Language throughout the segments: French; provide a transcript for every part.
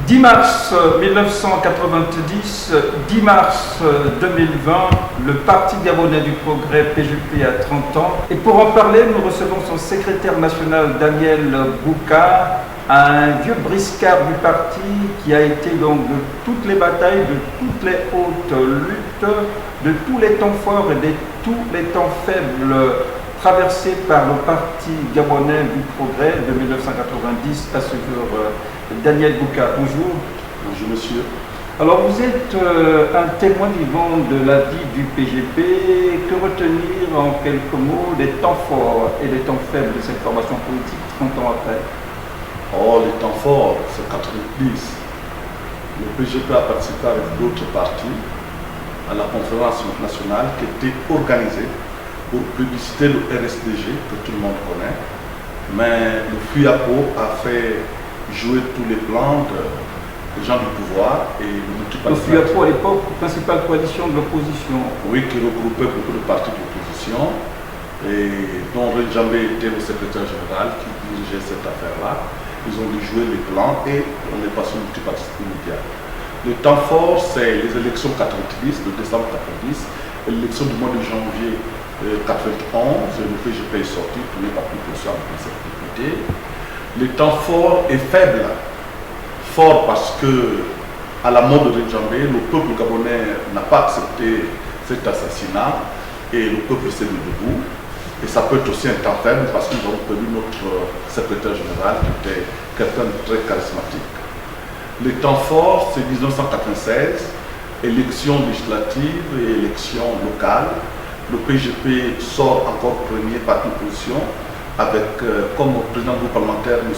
10 mars 1990, 10 mars 2020, le Parti gabonais du progrès PGP a 30 ans. Et pour en parler, nous recevons son secrétaire national Daniel Bouka, un vieux briscard du parti qui a été donc de toutes les batailles, de toutes les hautes luttes, de tous les temps forts et de tous les temps faibles traversés par le Parti gabonais du progrès de 1990 à ce jour. Daniel Bouka, bonjour. Bonjour monsieur. Alors vous êtes un témoin vivant de la vie du PGP. Que retenir en quelques mots des temps forts et des temps faibles de cette formation politique 30 ans après? Oh, les temps forts, c'est 90. Le PGP a participé avec d'autres partis à la conférence nationale qui était organisée pour publiciter le RSDG que tout le monde connaît. Mais le FUAPO a fait jouer tous les plans des gens du pouvoir et le FUAPO à l'époque, principale coalition de l'opposition. Oui, qui regroupait beaucoup de partis d'opposition et dont Renjambé était le secrétaire général qui dirigeait cette affaire-là. Ils ont dû jouer les plans et on est passé au multipartisme immédiat. Le temps fort, c'est les élections 90, de décembre 90, l'élection du mois de janvier 91, le PGP est sorti, tenu par plus de 127 députés. Le temps fort est faible. Fort parce que, à la mort de Renjambé, le peuple gabonais n'a pas accepté cet assassinat et le peuple s'est mis debout. Et ça peut être aussi un temps faible parce que nous avons perdu notre secrétaire général qui était quelqu'un de très charismatique. Les temps forts, c'est 1996, élections législatives et élections locales. Le PGP sort encore premier par opposition avec comme président du groupe parlementaire M.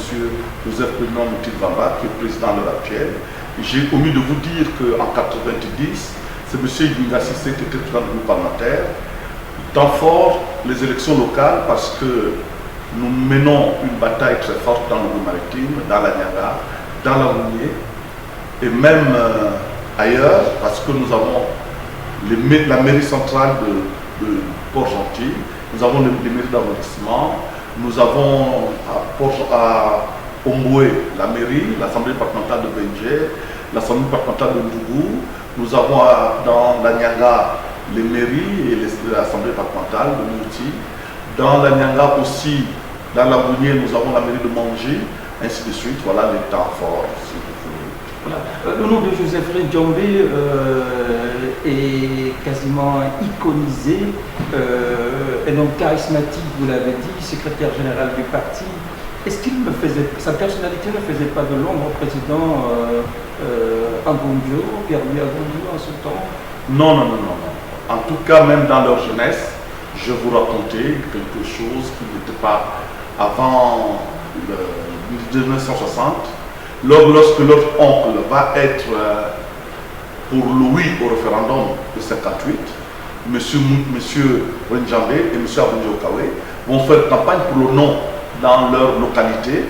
Joseph Président Mouti-Bamba, qui est président à l'heure actuelle. J'ai omis de vous dire qu'en 90, c'est M. Ibinga Sissé qui était président du groupe parlementaire. Temps fort, les élections locales, parce que nous menons une bataille très forte dans le Gouvernement maritime, dans la Niaga, dans la Rounier, et même ailleurs, parce que nous avons la mairie centrale de Port-Gentil, nous avons les mairies d'arrondissement, nous avons à Omboué la mairie, l'assemblée départementale de Benjer, l'assemblée départementale de Ndougou, nous avons dans la Niaga les mairies et l'assemblée départementale de Mouti. Dans la Nyanga aussi, dans la Bounier, nous avons la mairie de Manger, ainsi de suite. Voilà les temps forts, si vous voulez. Voilà. Le nom de Joseph Renjambé est quasiment iconisé, et donc charismatique, vous l'avez dit, secrétaire général du parti. Est-ce qu'il ne faisait, sa personnalité ne faisait pas de l'ombre au président Agondio, Pierre-Louis Agondio en ce temps? Non, non, non, non. En tout cas, même dans leur jeunesse, je vous racontais quelque chose qui n'était pas avant 1960, lorsque leur oncle va être pour le oui au référendum de 58, M. Renjambé et M. Agoundio Okawe vont faire campagne pour le non dans leur localité.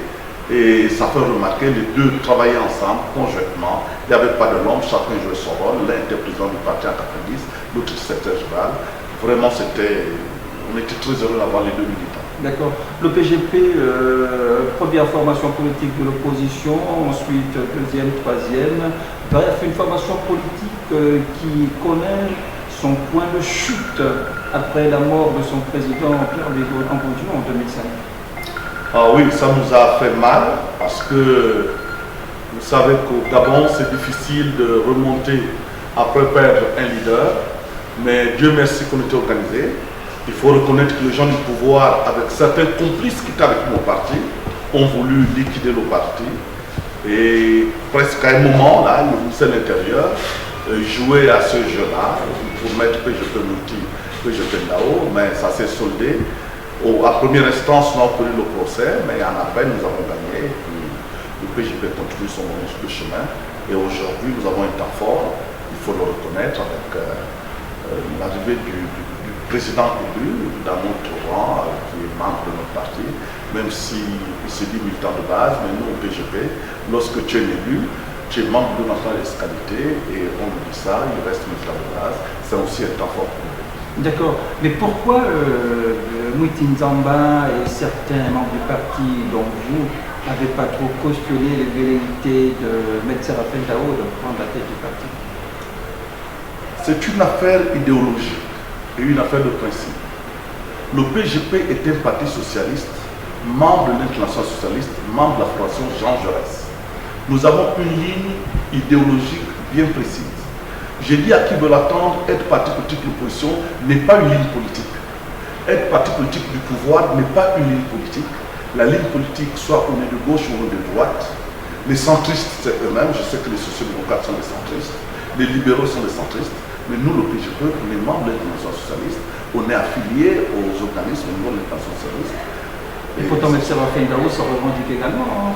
Et ça fait remarquer, les deux travaillaient ensemble, conjointement. Il n'y avait pas de l'ombre, chacun jouait son rôle. L'un était président du parti en 90, l'autre secrétaire général. Vraiment, on était très heureux d'avoir les deux militants. D'accord. Le PGP, première formation politique de l'opposition, ensuite deuxième, troisième. Bref, une formation politique qui connaît son point de chute après la mort de son président Pierre-Louis Agondio en 2005. Ah oui, ça nous a fait mal parce que vous savez qu'au Gabon, c'est difficile de remonter après perdre un leader, mais Dieu merci qu'on était organisé. Il faut reconnaître que les gens du pouvoir, avec certains complices qui étaient avec mon parti, ont voulu liquider le parti. Et presque à un moment, là, le ministère de l'Intérieur jouait à ce jeu-là pour mettre PGP Mouti, PGP Ndao, mais ça s'est soldé. À première instance, nous avons connu le procès, mais en appel, nous avons gagné. Le PGP continue son chemin. Et aujourd'hui, nous avons un temps fort, il faut le reconnaître, avec l'arrivée du président élu dans notre rang, qui est membre de notre parti, même s'il se dit militant de base, mais nous, au PGP, lorsque tu es élu, tu es membre de notre qualité, et on nous dit ça, il reste militant de base. C'est aussi un temps fort pour nous. D'accord. Mais pourquoi Mouti Nzamba et certains membres du parti, dont vous, n'avait pas trop cautionné les velléités de M. Séraphin Dao de prendre la tête du parti? C'est une affaire idéologique et une affaire de principe. Le PGP est un parti socialiste, membre de l'Internationale socialiste, membre de la Fondation Jean Jaurès. Nous avons une ligne idéologique bien précise. J'ai dit à qui veut l'attendre, être parti politique de l'opposition n'est pas une ligne politique. Être parti politique du pouvoir n'est pas une ligne politique. La ligne politique, soit on est de gauche ou on est de droite. Les centristes, c'est eux-mêmes. Je sais que les sociaux-démocrates sont des centristes. Les libéraux sont des centristes. Mais nous, le PGP, on est membre de l'Internationale socialiste. On est affilié aux organismes au niveau de l'Internationale socialiste. Et pourtant, M. Séraphin Dao se revendique également.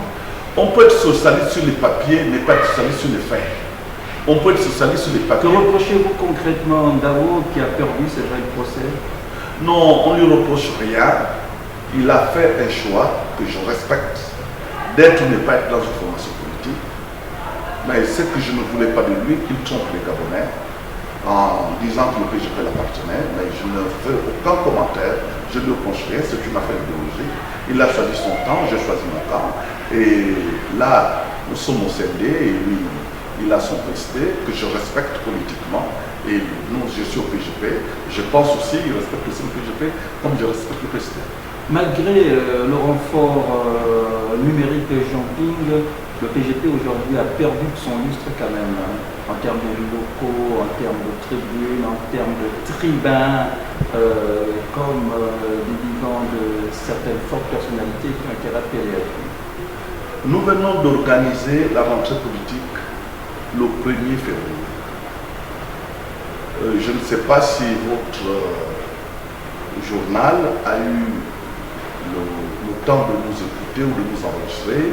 On peut être socialiste sur les papiers, mais pas être socialiste sur les faits. On peut être socialiste sur les Que papiers. reprochez-vous concrètement Dao qui a perdu ce vrai procès? Non, on ne lui reproche rien. Il a fait un choix que je respecte d'être ou ne pas être dans une formation politique. Mais ce que je ne voulais pas de lui, qu'il trompe les Gabonais en disant que le PGP l'appartenait. Mais je ne fais aucun commentaire, je ne lui reproche rien, c'est une affaire idéologique. Il a choisi son camp, j'ai choisi mon camp. Et là, nous sommes au CND et lui, il a son PST que je respecte politiquement. Et nous, je suis au PGP. Je pense aussi, il respecte aussi le PGP comme je respecte le PST. Malgré le renfort numérique de Jean-Ping, le PGP aujourd'hui a perdu de son lustre quand même, hein, en termes de locaux, en termes de tribunes, en termes de tribuns, comme des vivants de certaines fortes personnalités qui ont été rappelées. Nous venons d'organiser la rentrée politique le 1er février. Je ne sais pas si votre journal a eu le temps de nous écouter ou de nous enregistrer,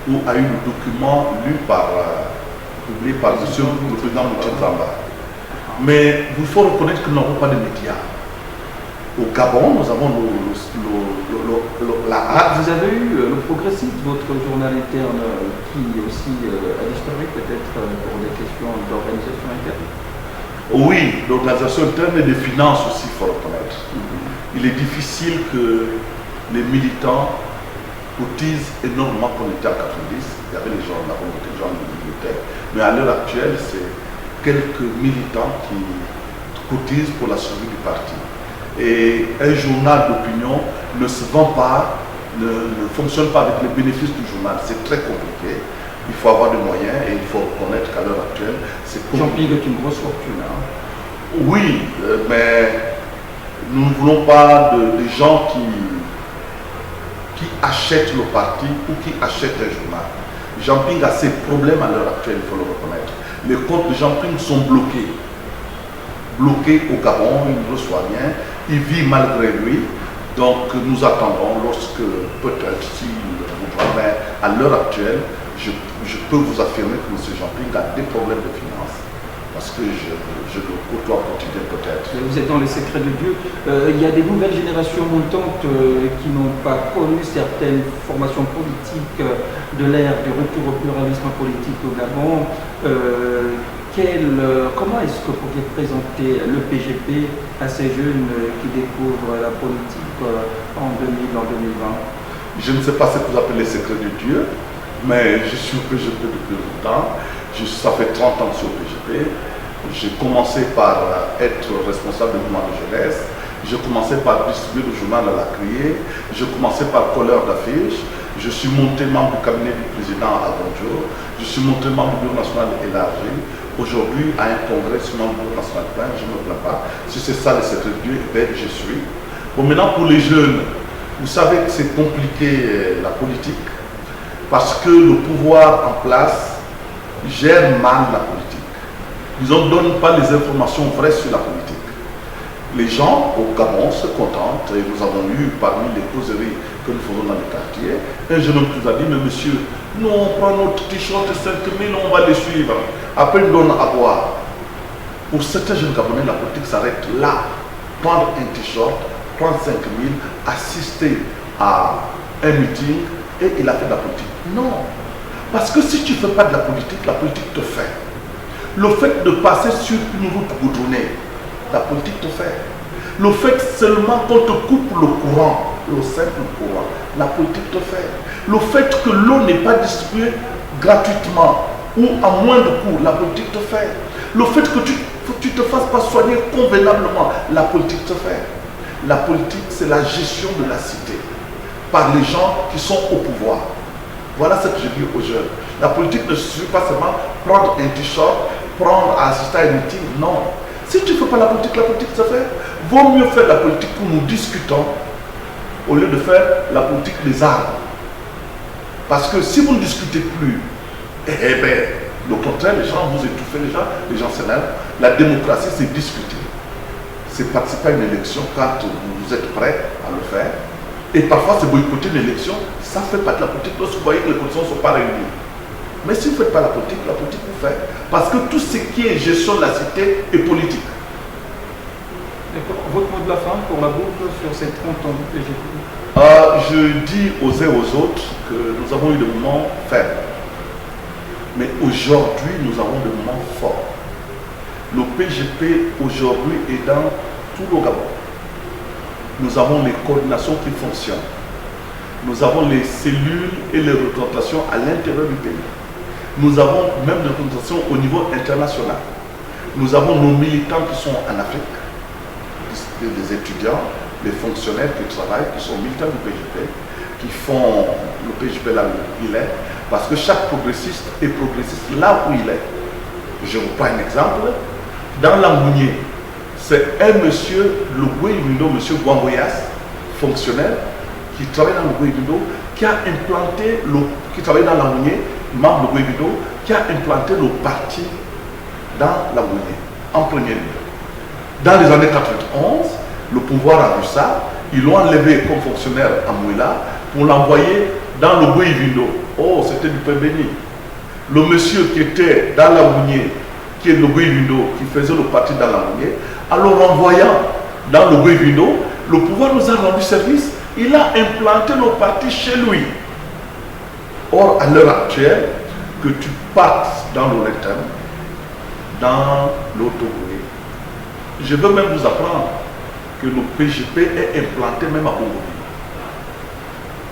ou a eu le document lu publié par M. le président Moutier Zamba. Mais il faut reconnaître que nous n'avons pas de médias. Au Gabon, nous avons la rate. Vous avez eu le progressiste, votre journal interne, qui aussi a disparu peut-être pour des questions d'organisation interne. Oui, l'organisation interne et des finances aussi, il faut reconnaître. Il est difficile que les militants cotisent énormément pour l'État en 90. Il y avait les gens, on avait des gens de bibliothèque. Mais à l'heure actuelle, c'est quelques militants qui cotisent pour la survie du parti. Et un journal d'opinion ne se vend pas, ne fonctionne pas avec les bénéfices du journal. C'est très compliqué. Il faut avoir des moyens et il faut reconnaître qu'à l'heure actuelle, c'est compliqué. Jean-Pierre est une grosse fortune. Hein. Oui, mais nous ne voulons pas des gens qui achètent le parti ou qui achètent un journal. Jean-Ping a ses problèmes à l'heure actuelle, il faut le reconnaître. Les comptes de Jean-Ping sont bloqués. Bloqués au Gabon, il ne reçoit rien, il vit malgré lui. Donc nous attendons lorsque, peut-être, s'il voudra, mais à l'heure actuelle, je peux vous affirmer que M. Jean-Ping a des problèmes de finances. Parce que je le côtoie au quotidien peut-être. Vous êtes dans les secrets de Dieu. Il y a des nouvelles générations montantes qui n'ont pas connu certaines formations politiques de l'ère du retour au pluralisme politique au Gabon. Comment est-ce que vous pourriez présenter le PGP à ces jeunes qui découvrent la politique en 2020? Je ne sais pas ce que vous appelez les secrets de Dieu, mais je suis au PGP depuis longtemps. Ça fait 30 ans que je suis au PGP. J'ai commencé par être responsable du mouvement de jeunesse. J'ai commencé par distribuer le journal à la criée. J'ai commencé par colleur d'affiches. Je suis monté membre du cabinet du président à Bonjour. Je suis monté membre du bureau national élargi. Aujourd'hui, à un congrès sur mon bureau national plein, je ne me plains pas. Si c'est ça le secret de Dieu, ben, je suis. Bon, maintenant pour les jeunes, vous savez que c'est compliqué la politique parce que le pouvoir en place gère mal la politique. Ils ne donnent pas les informations vraies sur la politique. Les gens au Gabon se contentent, et nous avons eu parmi les causeries que nous faisons dans les quartiers, un jeune homme qui nous a dit, mais monsieur, nous on prend notre t-shirt 5 000, on va les suivre. Après ils nous donnent à boire. Pour certains jeunes Gabonais, la politique s'arrête là. Prendre un t-shirt, prendre 5 000, assister à un meeting, et il a fait de la politique. Non. Parce que si tu ne fais pas de la politique te fait. Le fait de passer sur une route goudronnée, la politique te fait. Le fait seulement qu'on te coupe le courant, le simple courant, la politique te fait. Le fait que l'eau n'est pas distribuée gratuitement ou à moindre coût, la politique te fait. Le fait que tu te fasses pas soigner convenablement, la politique te fait. La politique, c'est la gestion de la cité par les gens qui sont au pouvoir. Voilà ce que je dis aux jeunes. La politique ne suffit pas seulement prendre un t-shirt, prendre à assister à un meeting. Non. Si tu ne fais pas la politique se fait. Vaut mieux faire la politique où nous discutons au lieu de faire la politique des armes. Parce que si vous ne discutez plus, eh bien, au contraire, les gens vous étouffez, les gens s'énervent. La démocratie, c'est discuter. C'est participer à une élection quand vous êtes prêt à le faire. Et parfois, c'est boycotter une élection. Ça ne fait pas de la politique lorsque vous voyez que les conditions ne sont pas réunies. Mais si vous ne faites pas la politique vous fait. Parce que tout ce qui est gestion de la cité est politique. Votre mot de la fin pour la boucle sur ces 30 ans du PGP? Je dis aux uns et aux autres que nous avons eu des moments faibles. Mais aujourd'hui, nous avons des moments forts. Le PGP aujourd'hui est dans tout le Gabon. Nous avons les coordinations qui fonctionnent. Nous avons les cellules et les représentations à l'intérieur du pays. Nous avons même des représentations au niveau international. Nous avons nos militants qui sont en Afrique, les étudiants, les fonctionnaires qui travaillent, qui sont militants du PGP, qui font le PGP là où il est, parce que chaque progressiste est progressiste là où il est. Je vous prends un exemple. Dans l'Angounier, c'est un monsieur, le Gouévindo, monsieur Guamboyas, fonctionnaire, qui travaille dans le Gouévindo, qui a implanté, qui travaille dans l'Angounier, membre de Gouévindo, qui a implanté le parti dans l'Angounier, en premier lieu. Dans les années 91, le pouvoir a vu ça, ils l'ont enlevé comme fonctionnaire à Mouila pour l'envoyer dans le Gouévindo. Oh, c'était du pain béni. Le monsieur qui était dans l'Angounier, qui est le Gouévindo, qui faisait le parti dans l'Angounier, alors en renvoyant dans le Gouévindo, le pouvoir nous a rendu service, il a implanté le parti chez lui. Or, à l'heure actuelle, que tu partes dans le lointain, dans l'autogoué, je veux même vous apprendre que le PGP est implanté même à Bongoville.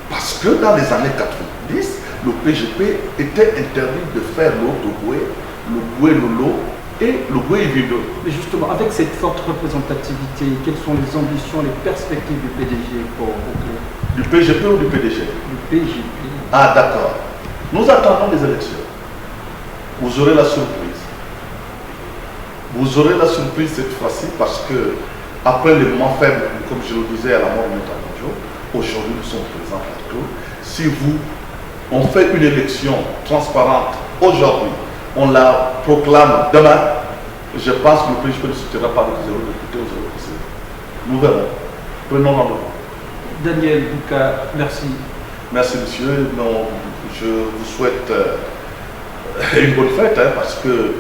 Parce que dans les années 90, le PGP était interdit de faire l'autogoué, le Goué Lolo et le Gouévindo. Mais justement, avec cette forte représentativité, quelles sont les ambitions, les perspectives du PDG pour vous? Du PGP ou du PDG? Du PGP. Ah d'accord. Nous attendons les élections. Vous aurez la surprise. Vous aurez la surprise cette fois-ci parce que après les moments faibles, comme je le disais à la mort de Métamodjo, aujourd'hui nous sommes présents partout. Si on fait une élection transparente aujourd'hui, on la proclame demain, je pense que le PGP ne soutiendra pas avec 0 députés ou 0 conseillers. Nous verrons. Prenons rendez-vous. Daniel Bouka, merci. Merci monsieur. Non, je vous souhaite une bonne fête parce que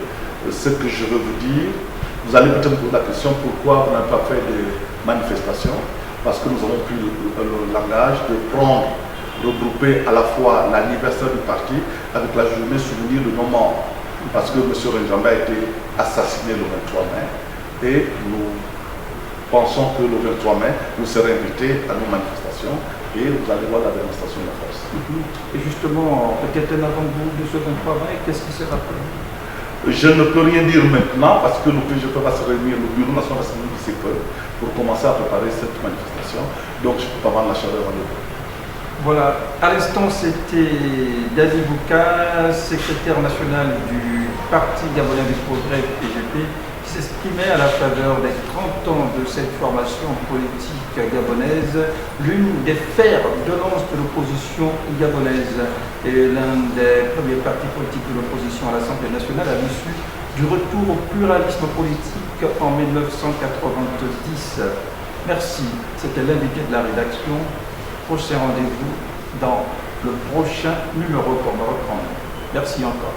ce que je veux vous dire, vous allez peut-être me poser la question pourquoi vous n'avez pas fait des manifestations, parce que nous avons pris le langage de regrouper à la fois l'anniversaire du parti avec la journée souvenir de nos morts, parce que M. Renjamba a été assassiné le 23 mai et nous pensons que le 23 mai, vous serez invités à nos manifestations et vous allez voir la démonstration de la force. Et justement, peut-être un avant-goût de ce 23 mai, qu'est-ce qui sera prévu? Je ne peux rien dire maintenant parce que le PGP va se réunir, le Bureau national va se réunir d'ici peu pour commencer à préparer cette manifestation. Donc je ne peux pas vendre la chaleur en dehors. Voilà, à l'instant c'était Dadi Bouka, secrétaire national du Parti Gabonais du Progrès PGP, qui s'exprimait à la faveur des 30 ans de cette formation politique gabonaise, l'une des fers de lance de l'opposition gabonaise et l'un des premiers partis politiques de l'opposition à l'Assemblée nationale à l'issue du retour au pluralisme politique en 1990. Merci, c'était l'invité de la rédaction. Prochain rendez-vous dans le prochain numéro qu'on va reprendre. Merci encore.